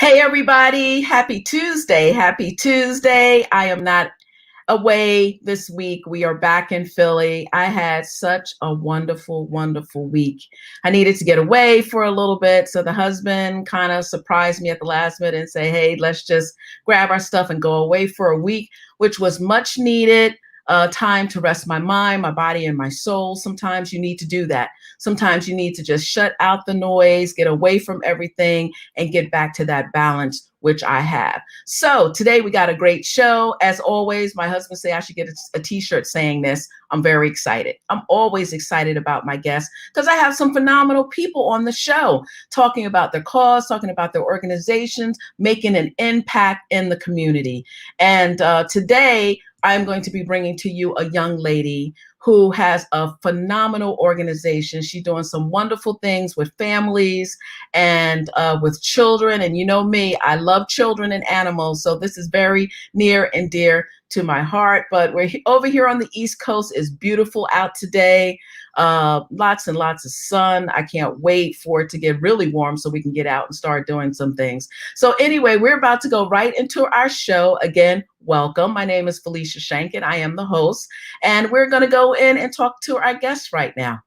Hey, everybody. Happy Tuesday. Happy Tuesday. I am not away this week. We are back in Philly. I had such a wonderful, wonderful week. I needed to get away for a little bit. So the husband kind of surprised me at the last minute and say, hey, let's just grab our stuff and go away for a week, which was much needed. Time to rest my mind, my body, and my soul. Sometimes you need to do that. Sometimes you need to just shut out the noise, get away from everything, and get back to that balance, which I have. So today we got a great show. As always, my husband say I should get a t-shirt saying this. I'm very excited. I'm always excited about my guests because I have some phenomenal people on the show talking about their cause, talking about their organizations, making an impact in the community. And today I'm going to be bringing to you a young lady who has a phenomenal organization. She's doing some wonderful things with families and with children. And you know me, I love children and animals. So this is very near and dear to my heart. But we're over here on the East Coast. It's beautiful out today. Lots and lots of sun. I can't wait for it to get really warm so we can get out and start doing some things. So anyway, we're about to go right into our show. Again, welcome. My name is Felicia Shank and I am the host. And we're going to go in and talk to our guests right now.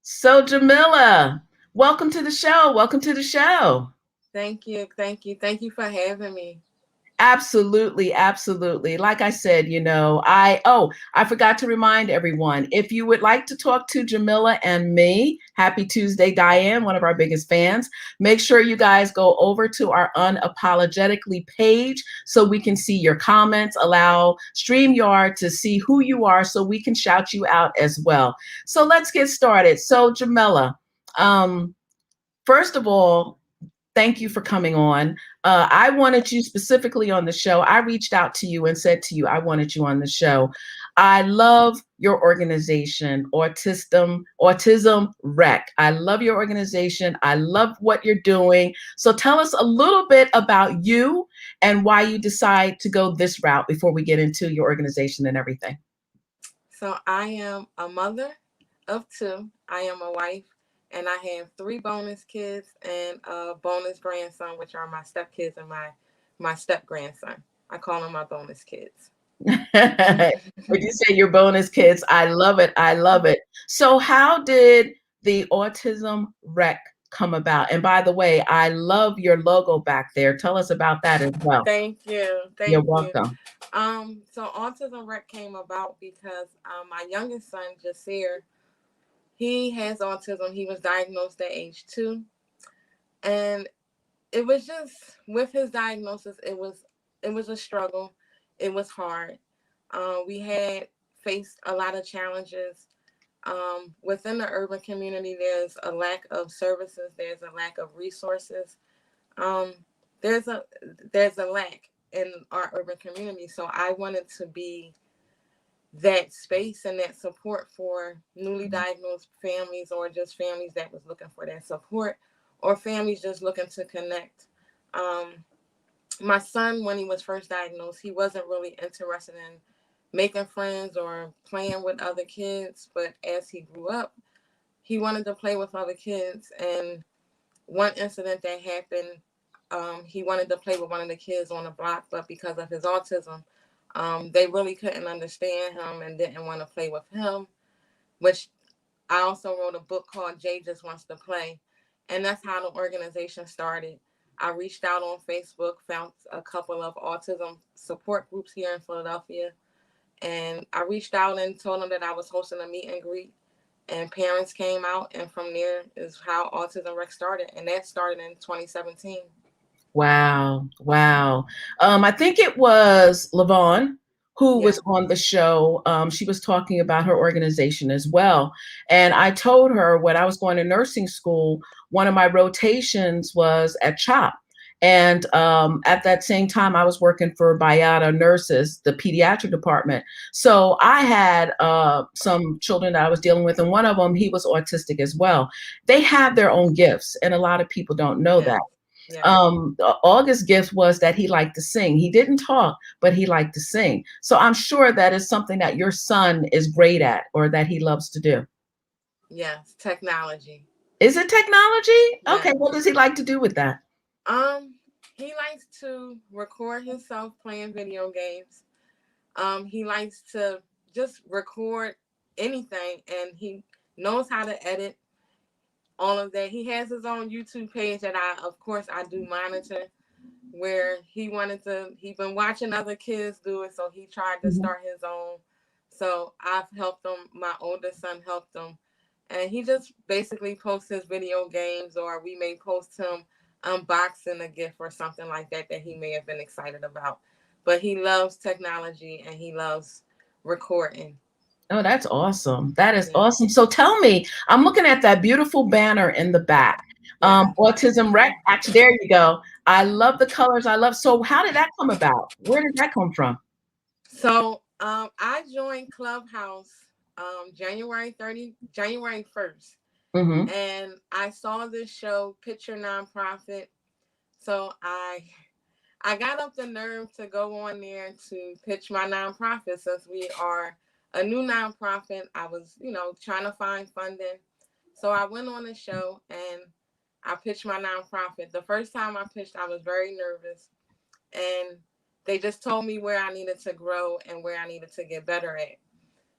So Jamila, welcome to the show. Welcome to the show. Thank you. Thank you. Thank you for having me. Absolutely, absolutely. Like I said, I forgot to remind everyone, if you would like to talk to Jamila and me, happy Tuesday, Diane, one of our biggest fans, make sure you guys go over to our Unapologetically page so we can see your comments, allow StreamYard to see who you are so we can shout you out as well. So let's get started. So Jamila, first of all, thank you for coming on. I wanted you specifically on the show. I reached out to you and said to you, I wanted you on the show. I love your organization, Autism R.E.C. I love your organization. I love what you're doing. So tell us a little bit about you and why you decide to go this route before we get into your organization and everything. So I am a mother of two. I am a wife, and I have three bonus kids and a bonus grandson, which are my stepkids and my step grandson. I call them my bonus kids. When you say your bonus kids, I love it. I love it. So how did the Autism R.E.C come about? And by the way, I love your logo back there. Tell us about that as well. Thank you. You're Thank you. welcome. So Autism Rec came about because my youngest son, Jasir, he has autism. He was diagnosed at age 2. And it was just with his diagnosis, it was a struggle. It was hard. We had faced a lot of challenges. Within the urban community, there's a lack of services. There's a lack of resources. Um, there's a there's a lack in our urban community. So I wanted to be that space and that support for newly diagnosed families, or just families that was looking for that support, or families just looking to connect. Um, my son, when he was first diagnosed, he wasn't really interested in making friends or playing with other kids. But as he grew up, he wanted to play with other kids. And one incident that happened, he wanted to play with one of the kids on the block, but because of his autism, they really couldn't understand him and didn't want to play with him, which I also wrote a book called Jay Just Wants to Play. And that's how the organization started. I reached out on Facebook, found a couple of autism support groups here in Philadelphia. And I reached out and told them that I was hosting a meet and greet. And parents came out. And from there is how Autism Rec started. And that started in 2017. Wow. Wow. I think it was Lavon who Yeah. was on the show. She was talking about her organization as well. And I told her when I was going to nursing school, one of my rotations was at CHOP. And at that same time, I was working for Bayada Nurses, the pediatric department. So I had some children that I was dealing with, and one of them, he was autistic as well. They have their own gifts, and a lot of people don't know Yeah. that. Yeah. August's gift was that he liked to sing. He didn't talk, but he liked to sing. So I'm sure that is something that your son is great at or that he loves to do. Yes. Technology. Is it technology? Yes. Okay, what does he like to do with that? Um, he likes to record himself playing video games. He likes to just record anything, and he knows how to edit all of that. He has his own YouTube page that of course, I do monitor. Where he's been watching other kids do it, so he tried to Mhm. start his own. So I've helped him. My oldest son helped him, and he just basically posts his video games, or we may post him unboxing a gift or something like that that he may have been excited about. But he loves technology and he loves recording. Oh, that's awesome. That is Yeah. awesome. So tell me, I'm looking at that beautiful banner in the back. Yes. Autism Rec. Actually, there you go. I love the colors. I love. So how did that come about? Where did that come from? So I joined Clubhouse January 1st. Mm-hmm. And I saw this show, Pitch Your Nonprofit. So I got up the nerve to go on there to pitch my nonprofit since we are a new nonprofit. I was, trying to find funding. So I went on the show and I pitched my nonprofit. The first time I pitched, I was very nervous. And they just told me where I needed to grow and where I needed to get better at.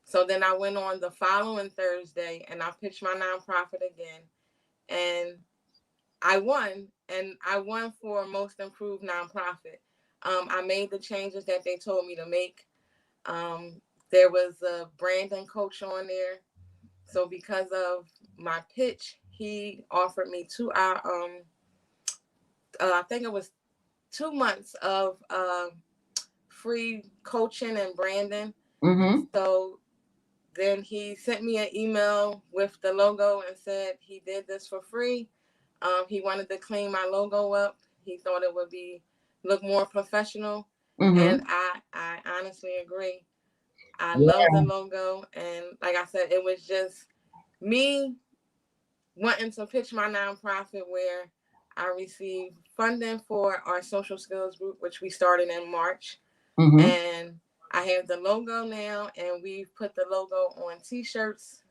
So then I went on the following Thursday and I pitched my nonprofit again. And I won for most improved nonprofit. I made the changes that they told me to make. Um, there was a branding coach on there, so because of my pitch, he offered me I think it was 2 months of free coaching and branding. Mm-hmm. So then he sent me an email with the logo and said he did this for free. He wanted to clean my logo up. He thought it would look more professional, and Mm-hmm. I honestly agree. I love Yeah. the logo, and like I said, it was just me wanting to pitch my nonprofit where I received funding for our social skills group, which we started in March, Mm-hmm. and I have the logo now, and we've put the logo on T-shirts,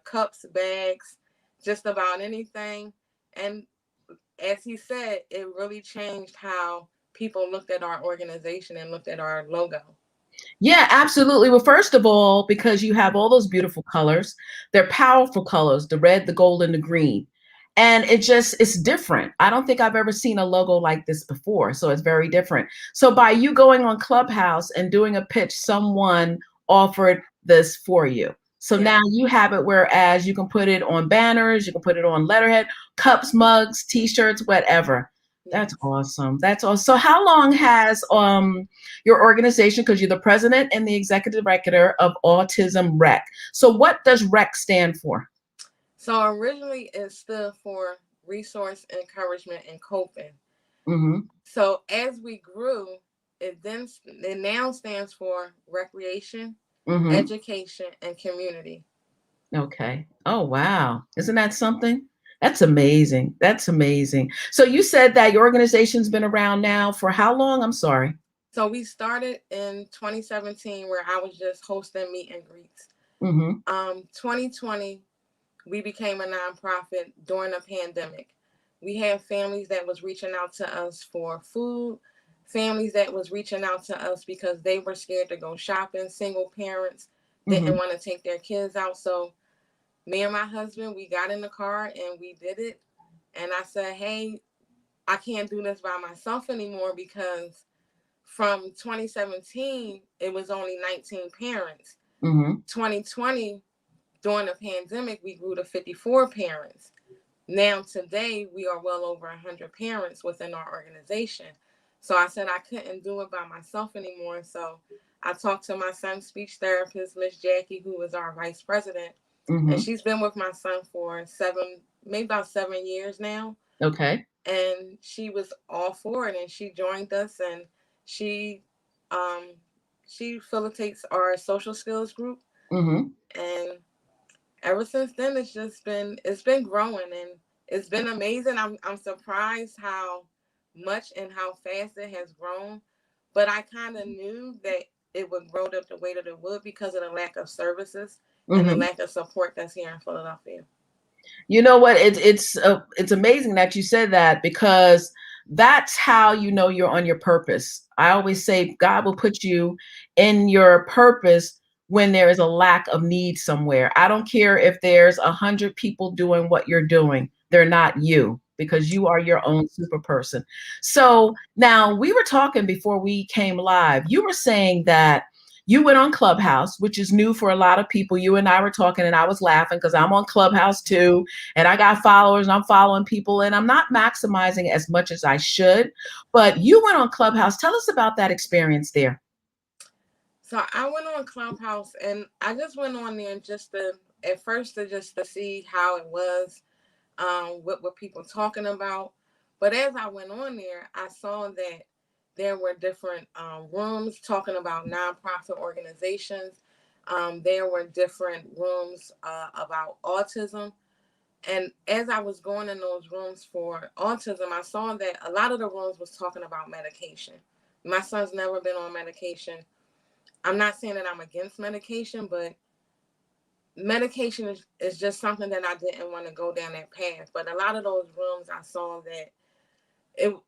cups, bags, just about anything. And as he said, it really changed how people looked at our organization and looked at our logo. Yeah, absolutely. Well, first of all, because you have all those beautiful colors, they're powerful colors, the red, the gold, and the green. And it's different. I don't think I've ever seen a logo like this before. So it's very different. So by you going on Clubhouse and doing a pitch, someone offered this for you. So Yeah. now you have it, whereas you can put it on banners, you can put it on letterhead, cups, mugs, t-shirts, whatever. That's Yes. awesome. That's awesome. So how long has your organization, because you're the president and the executive director of Autism R.E.C. So what does R.E.C stand for? So originally it stood for resource encouragement and coping. Mm-hmm. So as we grew, it now stands for recreation, Mm-hmm. education, and community. Okay. Oh, wow. Isn't that something? That's amazing. That's amazing. So you said that your organization's been around now for how long? I'm sorry. So we started in 2017 where I was just hosting meet and greets. Mm-hmm. 2020 we became a nonprofit during a pandemic. We had families that was reaching out to us for food, families that was reaching out to us because they were scared to go shopping, single parents didn't Mm-hmm. want to take their kids out. So me and my husband, we got in the car and we did it. And I said, hey, I can't do this by myself anymore because from 2017, it was only 19 parents. Mm-hmm. 2020, during the pandemic, we grew to 54 parents. Now, today, we are well over 100 parents within our organization. So I said I couldn't do it by myself anymore. So I talked to my son's speech therapist, Miss Jackie, who is our vice president. And Mm-hmm. she's been with my son for maybe about 7 years now. Okay. And she was all for it. And she joined us and she, um, she facilitates our social skills group. Mm-hmm. And ever since then it's been growing and it's been amazing. I'm surprised how much and how fast it has grown, but I kind of knew that it would grow up the way that it would because of the lack of services and the Mm-hmm. lack of support that's here in Philadelphia. You know what? It's amazing that you said that, because that's how you know you're on your purpose. I always say God will put you in your purpose when there is a lack of need somewhere. I don't care if there's 100 people doing what you're doing; they're not you, because you are your own super person. So now, we were talking before we came live. You were saying that you went on Clubhouse, which is new for a lot of people. You and I were talking, and I was laughing because I'm on Clubhouse too, and I got followers, and I'm following people, and I'm not maximizing as much as I should. But you went on Clubhouse. Tell us about that experience there. So I went on Clubhouse, and I just went on there just to, at first, to just to see how it was, what were people talking about. But as I went on there, I saw that there were different rooms talking about nonprofit organizations. There were different rooms about autism. And as I was going in those rooms for autism, I saw that a lot of the rooms was talking about medication. My son's never been on medication. I'm not saying that I'm against medication, but medication is just something that I didn't want to go down that path. But a lot of those rooms, I saw that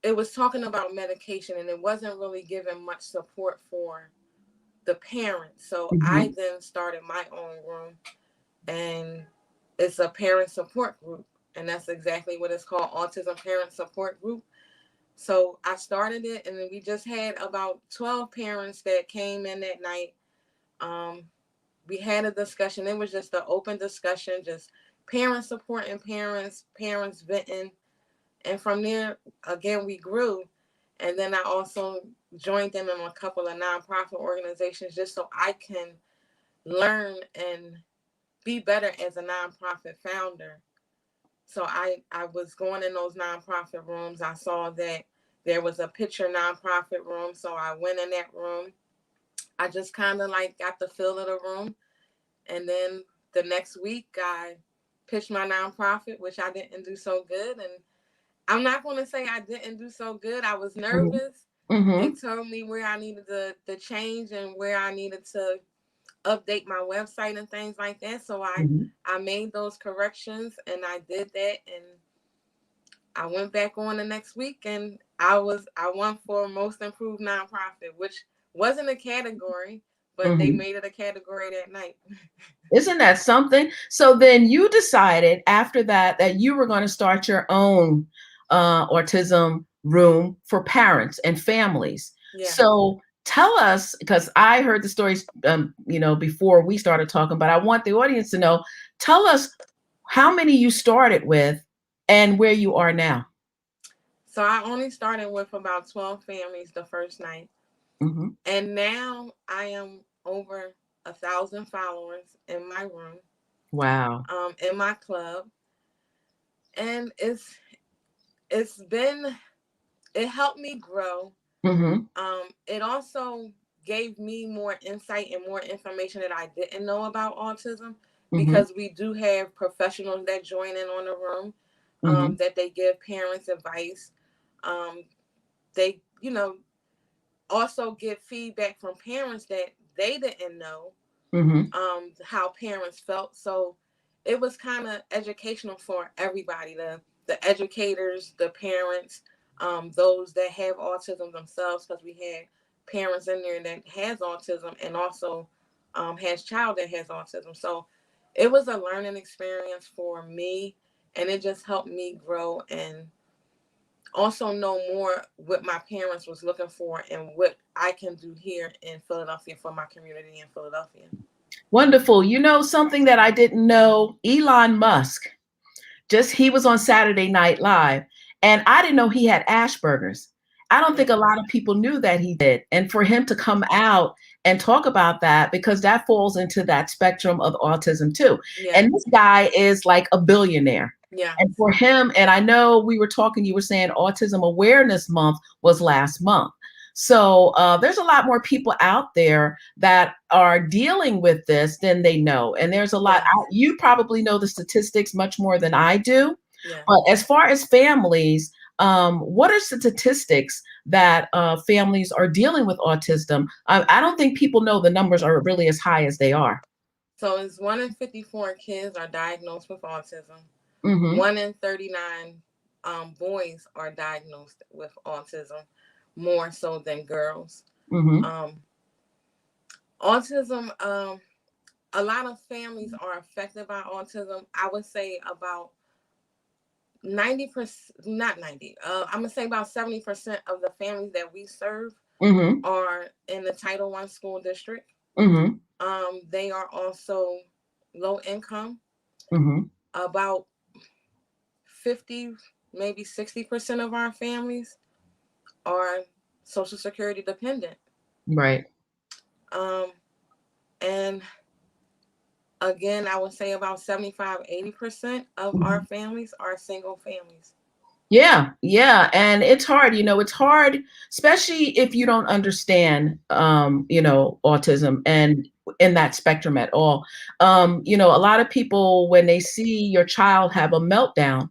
it was talking about medication, and it wasn't really giving much support for the parents. So I Mhm. then started my own room, and it's a parent support group. And that's exactly what it's called, Autism Parent Support Group. So I started it, and then we just had about 12 parents that came in that night. Um, we had a discussion. It was just an open discussion, just parents supporting parents, parents venting. And from there, again, we grew. And then I also joined them in a couple of nonprofit organizations just so I can learn and be better as a nonprofit founder. So I was going in those nonprofit rooms. I saw that there was a picture nonprofit room. So I went in that room. I just kind of like got the feel of the room. And then the next week, I pitched my nonprofit, which I didn't do so good. And I'm not going to say I didn't do so good. I was Mhm. nervous. They Mhm. told me where I needed to change and where I needed to update my website and things like that. So Mhm. I made those corrections, and I did that, and I went back on the next week, and I won for most improved nonprofit, which wasn't a category, but they Mhm. made it a category that night. Isn't that something? So then you decided after that that you were going to start your own autism room for parents and families. Yeah. So tell us, because I heard the stories, before we started talking, but I want the audience to know. Tell us how many you started with and where you are now. So I only started with about 12 families the first night. Hmm. And now I am over 1,000 followers in my room, Wow. in my club. And it's been, it helped me grow. Hmm. It also gave me more insight and more information that I didn't know about autism, Hmm. because we do have professionals that join in on the room, Hmm. that they give parents advice. They, also give feedback from parents that they didn't know, Hmm. how parents felt. So it was kind of educational for everybody, the educators, the parents, those that have autism themselves, because we had parents in there that has autism, and also has child that has autism. So it was a learning experience for me, and it just helped me grow and also know more what my parents was looking for and what I can do here in Philadelphia for my community in Philadelphia. Wonderful. You know something that I didn't know? Elon Musk. Just he was on Saturday Night Live, and I didn't know he had Asperger's. I don't Yeah. think a lot of people knew that he did. And for him to come out and talk about that, because that falls into that spectrum of autism too. Yeah. And this guy is like a billionaire. Yeah. And for him, and I know we were talking, you were saying Autism Awareness Month was last month. So there's a lot more people out there that are dealing with this than they know. And there's a lot, Yes. you probably know the statistics much more than I do. Yeah. But as far as families, what are statistics that families are dealing with autism? I don't think people know the numbers are really as high as they are. So it's 1 in 54 kids are diagnosed with autism. Mm-hmm. 1 in 39 boys are diagnosed with autism, more so than girls. Mm-hmm. Um, autism, a lot of families are affected by autism. I would say about 90%, not 90, I'm going to say about 70% of the families that we serve Mm-hmm. are in the Title I school district. Mm-hmm. They are also low income. Mm-hmm. About 50, maybe 60% of our families are Social Security dependent. Right. Um, and again, I would say about 75, 80% of our Mm-hmm. families are single families. Yeah, yeah, and it's hard. It's hard, especially if you don't understand, autism and in that spectrum at all. A lot of people, when they see your child have a meltdown,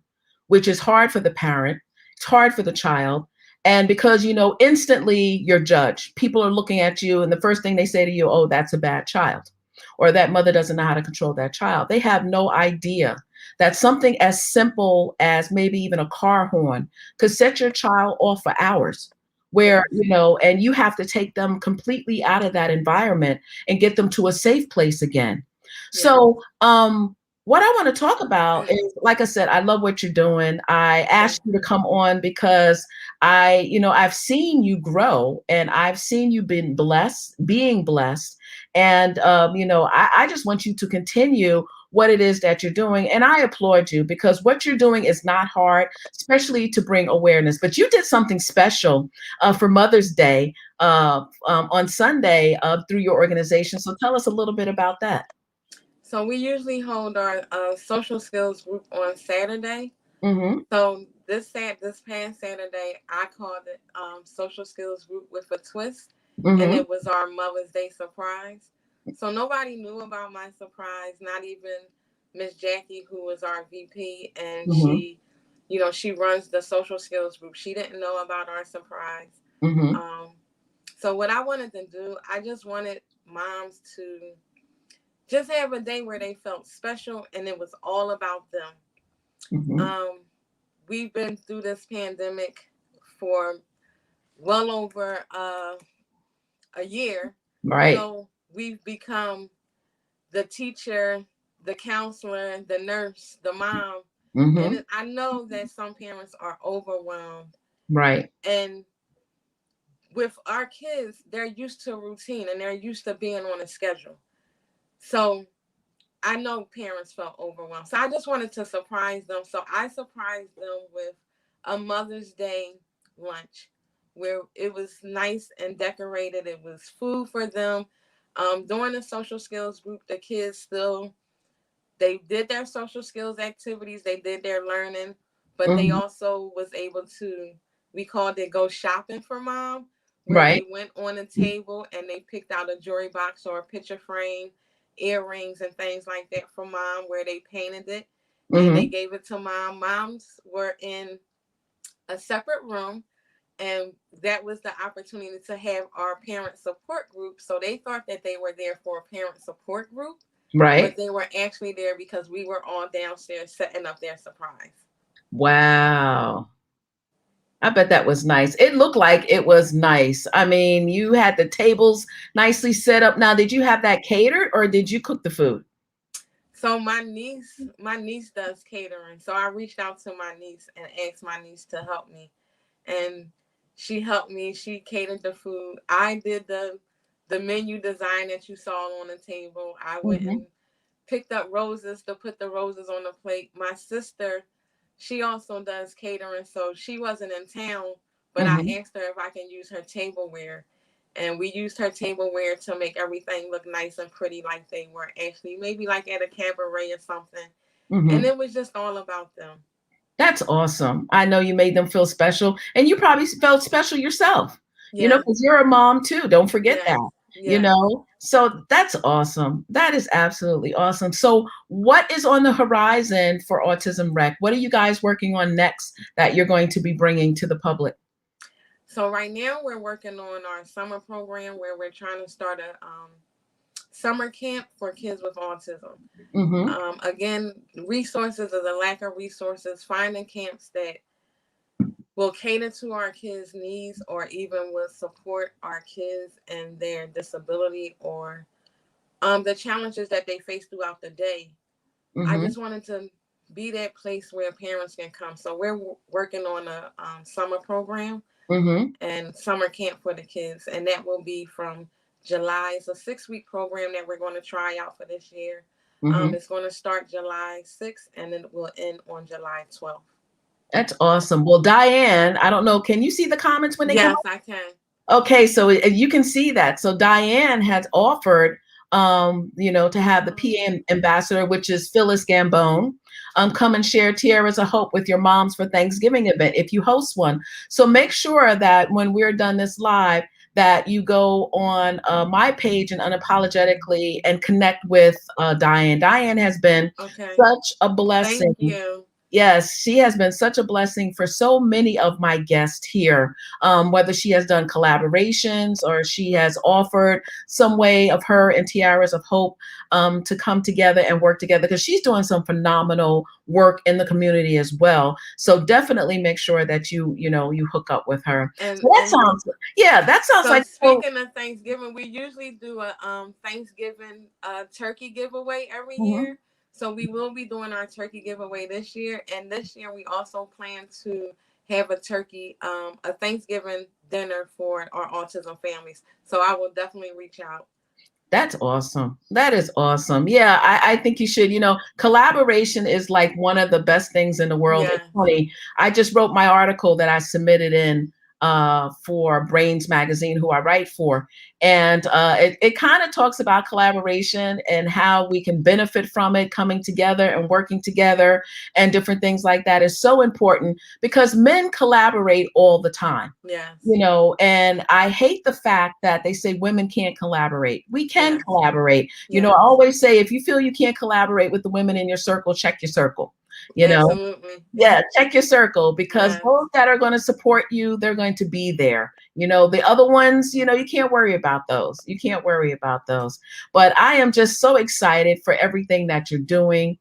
which is hard for the parent, it's hard for the child, and because instantly you're judged. People are looking at you, and the first thing they say to you, "Oh, that's a bad child," or "That mother doesn't know how to control that child." They have no idea that something as simple as maybe even a car horn could set your child off for hours, where, Yes, and you have to take them completely out of that environment and get them to a safe place again. yes. So, what I want to talk about is, like I said, I love what you're doing. I Thank asked you to you. come on because I've seen you grow, and I've seen you being blessed. And, I just want you to continue what it is that you're doing. And I applaud you, because what you're doing is not hard, especially to bring awareness. But you did something special for Mother's Day on Sunday through your organization. So tell us a little bit about that. So we usually hold our social skills group on Saturday. Mm-hmm. So this past Saturday, I called it social skills group with a twist, and Mm-hmm. it was our Mother's Day surprise. So nobody knew about my surprise, not even Miss Jackie, who was our VP, and Mm-hmm. she runs the social skills group. She didn't know about our surprise. Mm-hmm. Um, so what I wanted to do, I just wanted moms to just have a day where they felt special, and it was all about them. Mm-hmm. Um, we've been through this pandemic for well over a year. Right. So we've become the teacher, the counselor, the nurse, the mom. And Mm-hmm. I know that some parents are overwhelmed. Right. And with our kids, they're used to a routine and they're used to being on a schedule. So I know parents felt overwhelmed. So I just wanted to surprise them. So I surprised them with a Mother's Day lunch where it was nice and decorated. It was food for them. During the social skills group, the kids still they did their social skills activities, they did their learning, but they Mm-hmm. also was able to, we called it go shopping for mom, where Right. they went on a table and they picked out a jewelry box or a picture frame, earrings and things like that for mom, where they painted it and they Mm-hmm. gave it to mom. Moms were in a separate room, and that was the opportunity to have our parent support group. So they thought that they were there for a parent support group, but Right. they were actually there because we were all downstairs setting up their surprise. Wow. I bet that was nice. It looked like it was nice. I mean, you had the tables nicely set up. Now, did you have that catered, or did you cook the food? So my niece does catering. So I reached out to my niece and asked my niece to help me, and she helped me. She catered the food. I did the menu design that you saw on the table. I went Mm-hmm. and picked up roses to put the roses on the plate. My sister, she also does catering, so she wasn't in town, but I Mm-hmm. asked her if I can use her tableware. And we used her tableware to make everything look nice and pretty, like they were actually maybe like at a cabaret or something. And Mm-hmm. it was just all about them. That's awesome. I know you made them feel special, and you probably felt special yourself, Yes, because you're a mom too. Don't forget yes, that, yes. So that's awesome. That is absolutely awesome. So, what is on the horizon for Autism Rec? What are you guys working on next that you're going to be bringing to the public? So right now we're working on our summer program where we're trying to start summer camp for kids with autism. Mm-hmm. Again, resources or the lack of resources, finding camps that will cater to our kids' needs or even will support our kids and their disability or the challenges that they face throughout the day. I Mm-hmm. just wanted to be that place where parents can come. So we're working on a summer program Mm-hmm. and summer camp for the kids, and that will be from July. It's a 6-week program that we're going to try out for this year. Mm-hmm. It's going to start July 6th and then it will end on July 12th. That's awesome. Well, Diane, I don't know. Can you see the comments when they come? Yes, I can. Okay, so you can see that. So Diane has offered, to have the PA ambassador, which is Phyllis Gambone, come and share Tiaras of Hope with your moms for Thanksgiving event if you host one. So make sure that when we're done this live, that you go on my page and Unapologetically and connect with Diane. Diane has been Okay. such a blessing. Thank you. Yes, she has been such a blessing for so many of my guests here, whether she has done collaborations or she has offered some way of her and Tiaras of Hope to come together and work together because she's doing some phenomenal work in the community as well. So definitely make sure that you hook up with her. And So that and sounds, yeah, that sounds so like so. speaking of Thanksgiving, we usually do a Thanksgiving turkey giveaway every Mhm. year. So we will be doing our turkey giveaway this year, and this year we also plan to have a Thanksgiving dinner for our autism families. So I will definitely reach out. That's awesome. That is awesome. Yeah, I think you should. Collaboration is like one of the best things in the world. It's Yeah. funny. I just wrote my article that I submitted in for Brains Magazine, who I write for. And it kind of talks about collaboration and how we can benefit from it, coming together and working together and different things like that is so important because men collaborate all the time. Yes. And I hate the fact that they say women can't collaborate. We can Yes. collaborate. I Yes. always say if you feel you can't collaborate with the women in your circle, check your circle. You know, Absolutely. yeah, check your circle because Yes. those that are going to support you, they're going to be there. The other ones, you can't worry about those. You can't worry about those. But I am just so excited for everything that you're doing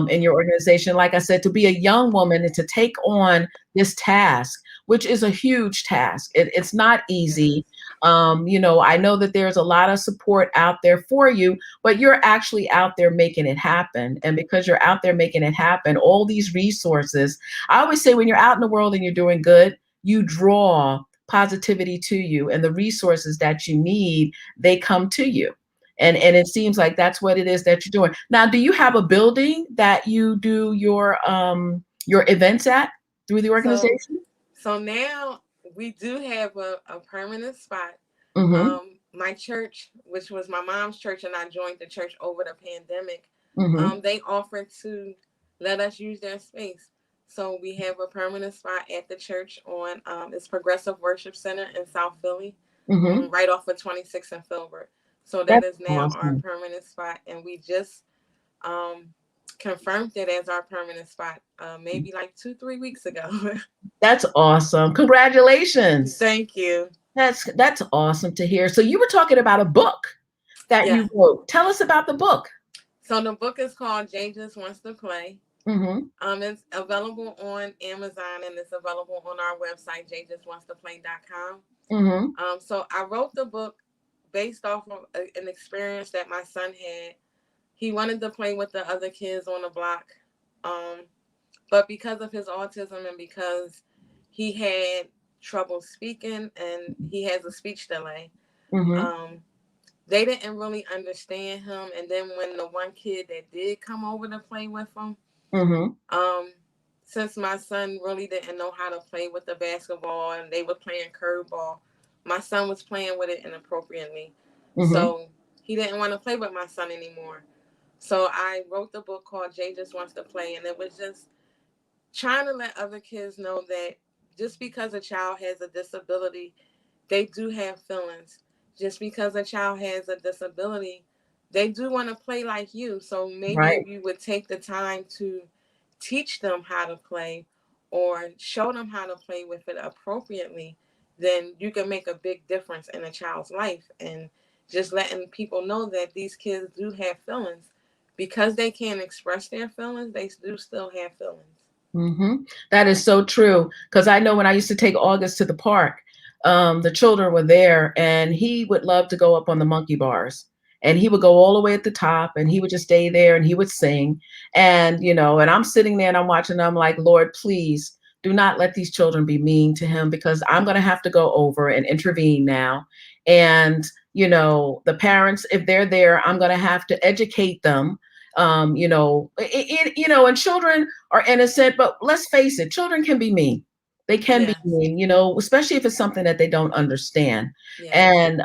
in your organization. Like I said, to be a young woman and to take on this task, which is a huge task. It's not Yes. easy. I know that there's a lot of support out there for you, but you're actually out there making it happen. And because you're out there making it happen, all these resources, I always say when you're out in the world and you're doing good, you draw positivity to you and the resources that you need, they come to you. And it seems like that's what it is that you're doing. Now, do you have a building that you do your events at through the So organization? so now we do have a permanent spot. Mhm. My church, which was my mom's church, and I joined the church over the pandemic, Mhm. they offered to let us use their space. So we have a permanent spot at the church on it's Progressive Worship Center in South Philly, Mhm. right off of 26 and Filbert. So that That's is now our awesome. permanent spot, and we just um, confirmed it as our permanent spot maybe like 2-3 weeks ago. That's awesome. Congratulations. Thank you. That's awesome to hear. So you were talking about a book that Yeah. you wrote. Tell us about the book. So the book is called Jay Just Wants to Play. Mhm. It's available on Amazon and it's available on our website, jjustwantstoplay.com. Mhm. So I wrote the book based off of an experience that my son had. He wanted to play with the other kids on the block, um, but because of his autism and because he had trouble speaking and he has a speech delay, Mhm. um, they didn't really understand him. And then when the one kid that did come over to play with him, Mhm. um, since my son really didn't know how to play with the basketball and they were playing curveball, my son was playing with it inappropriately. Mhm. So he didn't want to play with my son anymore. So I wrote the book called Jay Just Wants to Play, and it was just trying to let other kids know that just because a child has a disability, they do have feelings. Just because a child has a disability, they do want to play like you. So maybe Right. if you would take the time to teach them how to play or show them how to play with it appropriately, then you can make a big difference in a child's life. And just letting people know that these kids do have feelings. Because they can't express their feelings, they do still have feelings. Hmm. That is so true. Because I know when I used to take August to the park, the children were there, and he would love to go up on the monkey bars. And he would go all the way at the top, and he would just stay there, and he would sing. And, and I'm sitting there and I'm watching, and I'm like, Lord, please do not let these children be mean to him, because I'm going to have to go over and intervene now. And, the parents, if they're there, I'm going to have to educate them. And children are innocent, but let's face it, children can be mean. They can be Yes. mean, especially if it's something that they don't understand. Yes. And,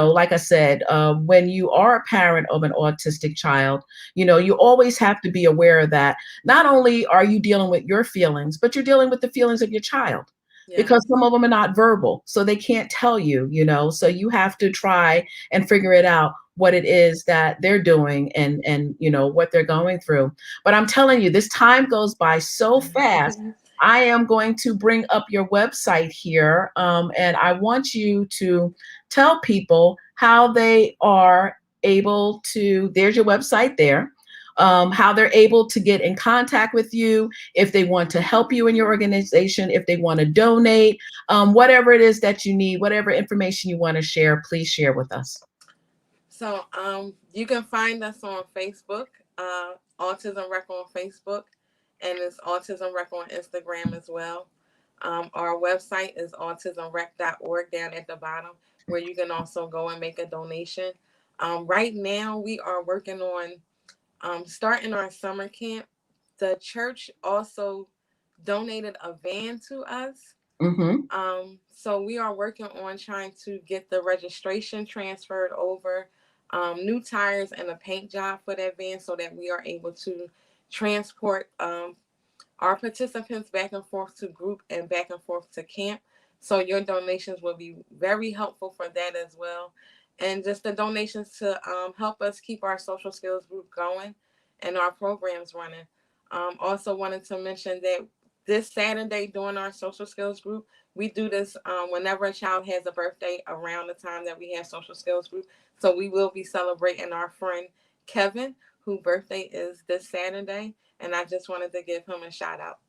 like I said, when you are a parent of an autistic child, you always have to be aware that not only are you dealing with your feelings, but you're dealing with the feelings of your child. Yes. Because some of them are not verbal, so they can't tell you, so you have to try and figure it out, what it is that they're doing, and what they're going through. But I'm telling you, this time goes by so fast. I am going to bring up your website here, and I want you to tell people how they are able to, there's your website there, how they're able to get in contact with you, if they want to help you in your organization, if they want to donate, whatever it is that you need, whatever information you want to share, please share with us. So you can find us on Facebook, Autism R.E.C on Facebook, and it's Autism R.E.C on Instagram as well. Our website is autismrec.org down at the bottom, where you can also go and make a donation. Right now, we are working on starting our summer camp. The church also donated a van to us. Mm-hmm. So we are working on trying to get the registration transferred over, new tires and a paint job for that van, so that we are able to transport our participants back and forth to group and back and forth to camp. So your donations will be very helpful for that as well. And just the donations to help us keep our social skills group going and our programs running. Also wanted to mention that this Saturday during our social skills group, we do this whenever a child has a birthday around the time that we have social skills group. So we will be celebrating our friend Kevin, whose birthday is this Saturday, and I just wanted to give him a shout out.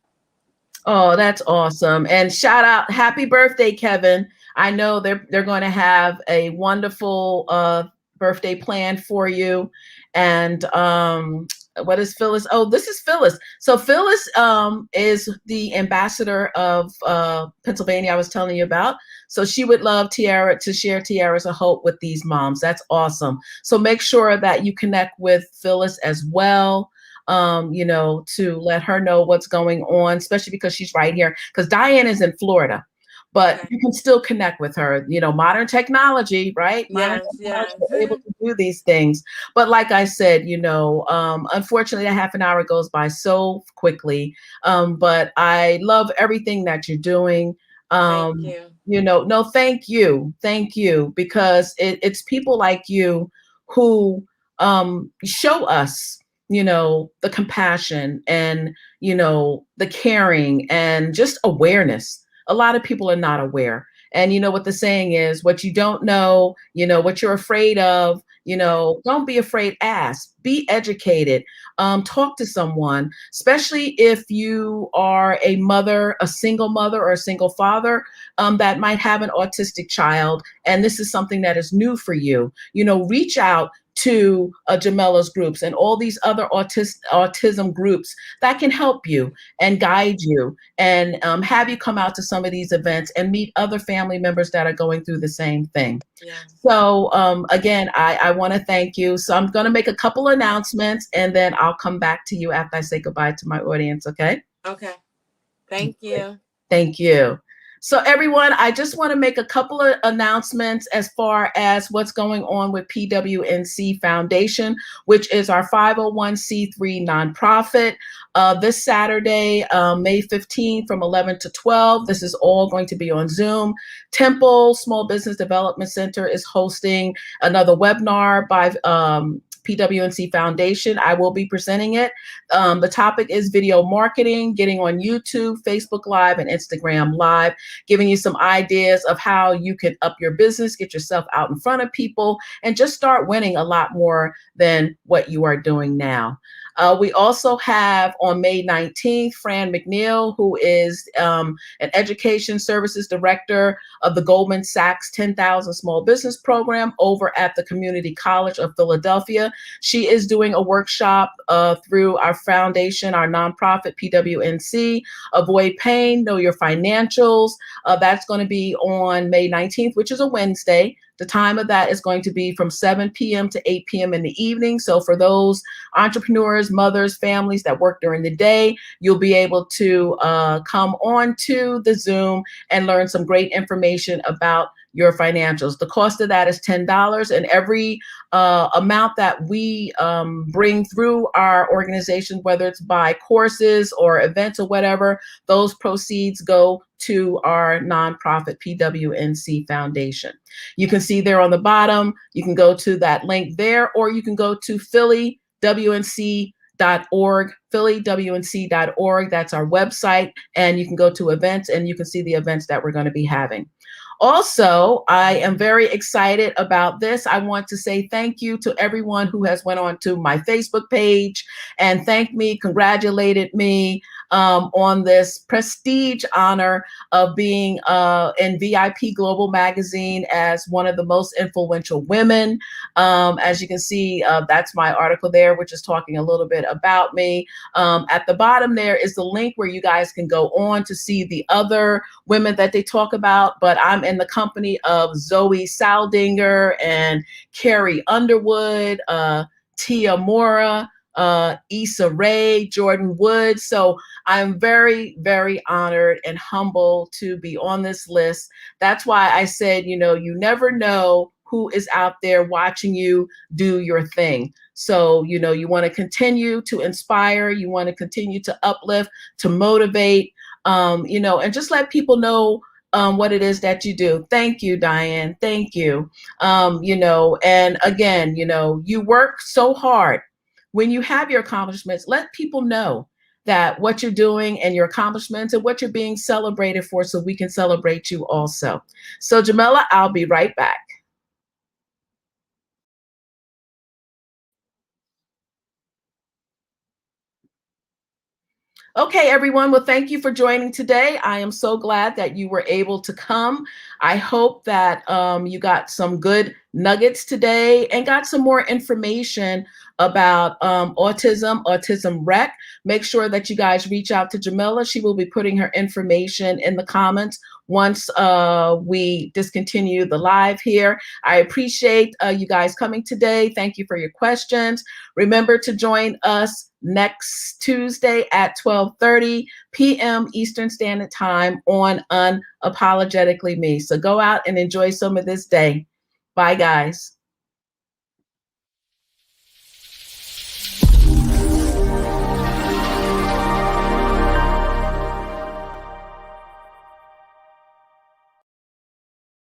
Oh, that's awesome. And shout out, happy birthday, Kevin. I know they're going to have a wonderful birthday plan for you. And what is Phyllis? Oh, this is Phyllis. So Phyllis is the ambassador of Pennsylvania I was telling you about. So she would love Tiara to share Tiaras of Hope with these moms. That's awesome. So make sure that you connect with Phyllis as well, to let her know what's going on, especially because she's right here. Because Diane is in Florida, but Okay. you can still connect with her. Modern technology, right? Modern Yes, technology, yes. we're able to do these things. But like I said, unfortunately, a half an hour goes by so quickly. But I love everything that you're doing. Thank you. No, thank you, because it's people like you who show us the compassion, and the caring, and just awareness. A lot of people are not aware, and what the saying is, what you don't know, what you're afraid of, don't be afraid, ask, be educated, talk to someone, especially if you are a mother, a single mother or a single father, that might have an autistic child, and this is something that is new for you. Reach out to Jamila's groups and all these other autism groups that can help you and guide you, and have you come out to some of these events and meet other family members that are going through the same thing. Yes. So again, I want to thank you. So I'm going to make a couple announcements, and then I'll come back to you after I say goodbye to my audience. Okay? Okay. Thank you. Thank you. So everyone, I just want to make a couple of announcements as far as what's going on with PWNC Foundation, which is our 501c3 nonprofit. This Saturday, May 15th from 11 to 12, this is all going to be on Zoom. Temple Small Business Development Center is hosting another webinar by PWNC Foundation. I will be presenting it. The topic is video marketing, getting on YouTube, Facebook Live, and Instagram Live, giving you some ideas of how you can up your business, get yourself out in front of people, and just start winning a lot more than what you are doing now. We also have on May 19th, Fran McNeil, who is an Education Services Director of the Goldman Sachs 10,000 Small Business Program over at the Community College of Philadelphia. She is doing a workshop through our foundation, our nonprofit PWNC, Avoid Pain, Know Your Financials. That's going to be on May 19th, which is a Wednesday. The time of that is going to be from 7 p.m. to 8 p.m. in the evening. So for those entrepreneurs, mothers, families that work during the day, you'll be able to come on to the Zoom and learn some great information about your financials. The cost of that is $10, and every amount that we bring through our organization, whether it's by courses or events or whatever, those proceeds go to our nonprofit PWNC Foundation. You can see there on the bottom, you can go to that link there, or you can go to phillywnc.org, phillywnc.org. That's our website, and you can go to events and you can see the events that we're going to be having. Also, I am very excited about this. I want to say thank you to everyone who has went on to my Facebook page and thanked me, congratulated me on this prestige honor of being in VIP Global Magazine as one of the most influential women. As you can see, that's my article there, which is talking a little bit about me. At the bottom there is the link where you guys can go on to see the other women that they talk about, but I'm in the company of Zoe Saldinger and Carrie Underwood, Tia Mora, Issa Rae, Jordan Wood. So I'm very, very honored and humble to be on this list. That's why I said, you never know who is out there watching you do your thing. So, you want to continue to inspire, you want to continue to uplift, to motivate, and just let people know what it is that you do. Thank you, Diane. Thank you. And again, you work so hard. When you have your accomplishments, let people know that what you're doing and your accomplishments and what you're being celebrated for, so we can celebrate you also. So Jamila, I'll be right back. Okay, everyone. Well, thank you for joining today. I am so glad that you were able to come. I hope that you got some good nuggets today and got some more information about autism, Autism R.E.C. Make sure that you guys reach out to Jamila. She will be putting her information in the comments once we discontinue the live here. I appreciate you guys coming today. Thank you for your questions. Remember to join us next Tuesday at 12:30 p.m. Eastern Standard Time on Unapologetically Me. So go out and enjoy some of this day. Bye, guys.